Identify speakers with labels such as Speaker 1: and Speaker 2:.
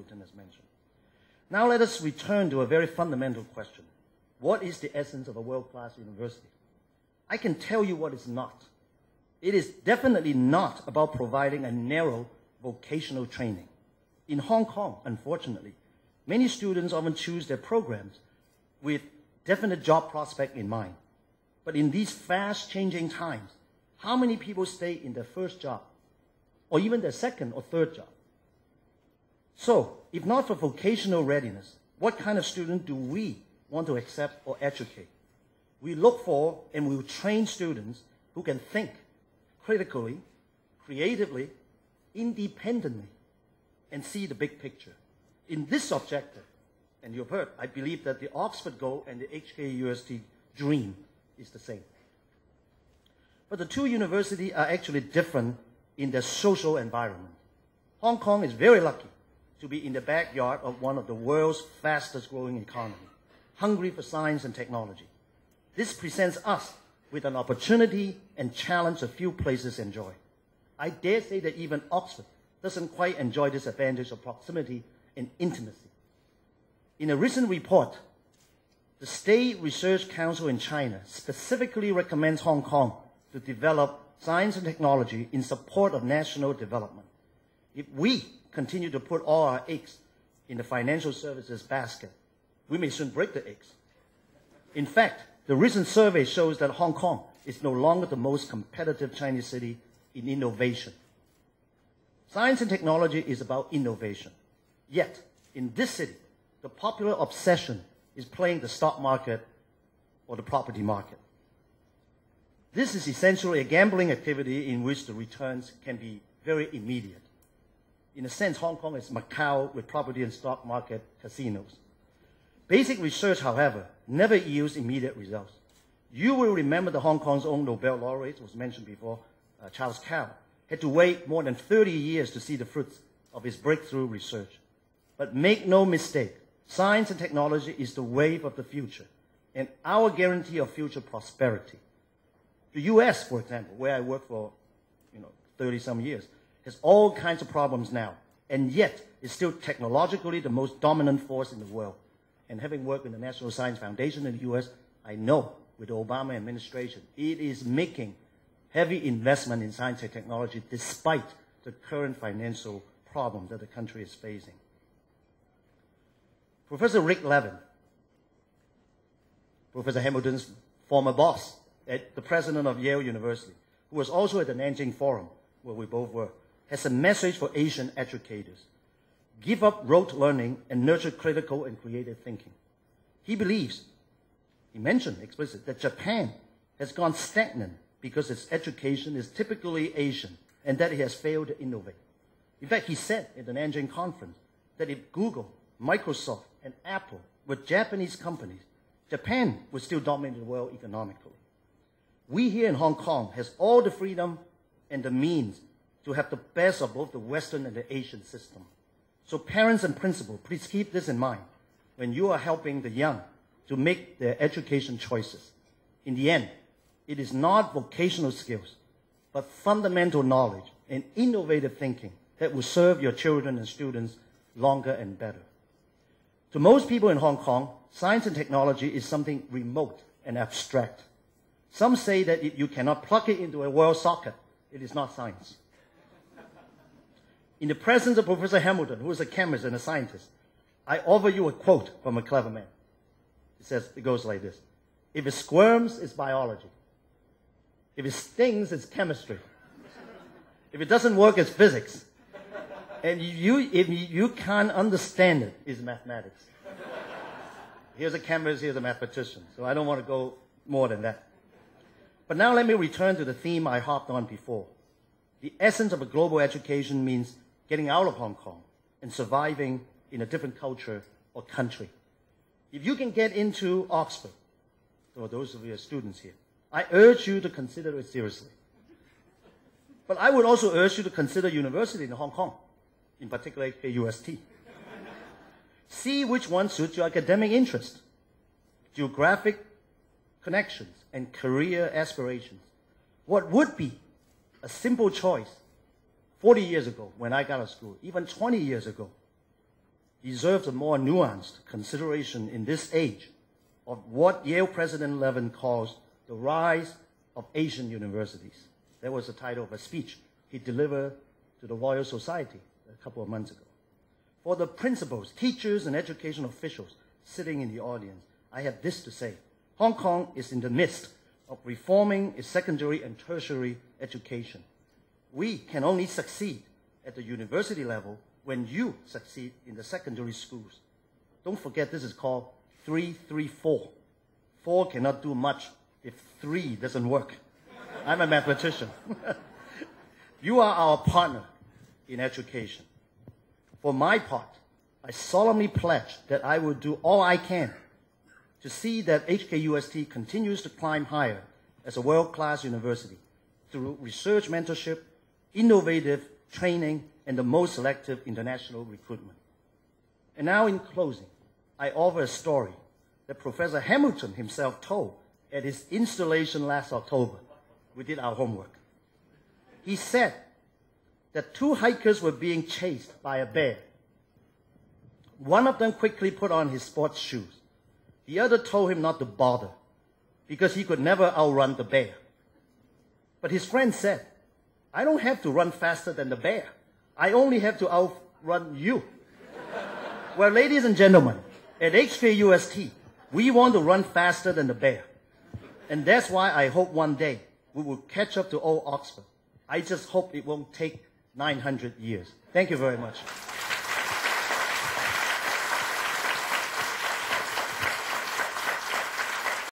Speaker 1: as mentioned. Now let us return to a very fundamental question. What is the essence of a world-class university? I can tell you what it's not. It is definitely not about providing a narrow vocational training. In Hong Kong, unfortunately, many students often choose their programs with definite job prospect in mind. But in these fast-changing times, how many people stay in their first job, or even their second or third job? So, if not for vocational readiness, what kind of student do we want to accept or educate? We look for and we will train students who can think critically, creatively, independently, and see the big picture. In this objective, and you've heard, I believe that the Oxford goal and the HKUST dream is the same. But the two universities are actually different in their social environment. Hong Kong is very lucky to be in the backyard of one of the world's fastest growing economies, hungry for science and technology. This presents us with an opportunity and challenge that few places enjoy. I dare say that even Oxford doesn't quite enjoy this advantage of proximity and intimacy. In a recent report, the State Research Council in China specifically recommends Hong Kong to develop science and technology in support of national development. If we continue to put all our eggs in the financial services basket, we may soon break the eggs. In fact, the recent survey shows that Hong Kong is no longer the most competitive Chinese city in innovation. Science and technology is about innovation. Yet, in this city, the popular obsession is playing the stock market or the property market. This is essentially a gambling activity in which the returns can be very immediate. In a sense, Hong Kong is Macau with property and stock market casinos. Basic research, however, never yields immediate results. You will remember that Hong Kong's own Nobel laureate, was mentioned before, Charles Kao, had to wait more than 30 years to see the fruits of his breakthrough research. But make no mistake, science and technology is the wave of the future and our guarantee of future prosperity. The US, for example, where I worked for 30-some years, has all kinds of problems now, and yet is still technologically the most dominant force in the world. And having worked in the National Science Foundation in the US, I know with the Obama administration, it is making heavy investment in science and technology despite the current financial problem that the country is facing. Professor Rick Levin, Professor Hamilton's former boss, the president of Yale University, who was also at the Nanjing Forum, where we both were, has a message for Asian educators. Give up rote learning and nurture critical and creative thinking. He believes, he mentioned explicitly, that Japan has gone stagnant because its education is typically Asian and that it has failed to innovate. In fact, he said at the Nanjing conference that if Google, Microsoft, and Apple were Japanese companies, Japan would still dominate the world economically. We here in Hong Kong has all the freedom and the means to have the best of both the Western and the Asian system. So parents and principals, please keep this in mind when you are helping the young to make their education choices. In the end, it is not vocational skills, but fundamental knowledge and innovative thinking that will serve your children and students longer and better. To most people in Hong Kong, science and technology is something remote and abstract. Some say that if you cannot plug it into a wall socket, it is not science. In the presence of Professor Hamilton, who is a chemist and a scientist, I offer you a quote from a clever man. It goes like this: if it squirms, it's biology. If it stings, it's chemistry. If it doesn't work, it's physics. And if you can't understand it, it's mathematics. Here's a chemist, here's a mathematician. So I don't want to go more than that. But now let me return to the theme I hopped on before. The essence of a global education means getting out of Hong Kong and surviving in a different culture or country. If you can get into Oxford, for those of you students here, I urge you to consider it seriously. But I would also urge you to consider university in Hong Kong, in particular KUST. See which one suits your academic interest, geographic connections, and career aspirations. What would be a simple choice 40 years ago when I got out of school, even 20 years ago, deserves a more nuanced consideration in this age of what Yale President Levin calls the rise of Asian universities. That was the title of a speech he delivered to the Royal Society a couple of months ago. For the principals, teachers, and education officials sitting in the audience, I have this to say. Hong Kong is in the midst of reforming its secondary and tertiary education. We can only succeed at the university level when you succeed in the secondary schools. Don't forget this is called 3-3-4. 4 cannot do much if 3 doesn't work. I'm a mathematician. You are our partner in education. For my part, I solemnly pledge that I will do all I can to see that HKUST continues to climb higher as a world-class university through research mentorship, innovative training, and the most selective international recruitment. And now in closing, I offer a story that Professor Hamilton himself told at his installation last October. We did our homework. He said that 2 hikers were being chased by a bear. One of them quickly put on his sports shoes. The other told him not to bother because he could never outrun the bear. But his friend said, I don't have to run faster than the bear. I only have to outrun you. Well, ladies and gentlemen, at HKUST, we want to run faster than the bear. And that's why I hope one day we will catch up to old Oxford. I just hope it won't take 900 years. Thank you very much.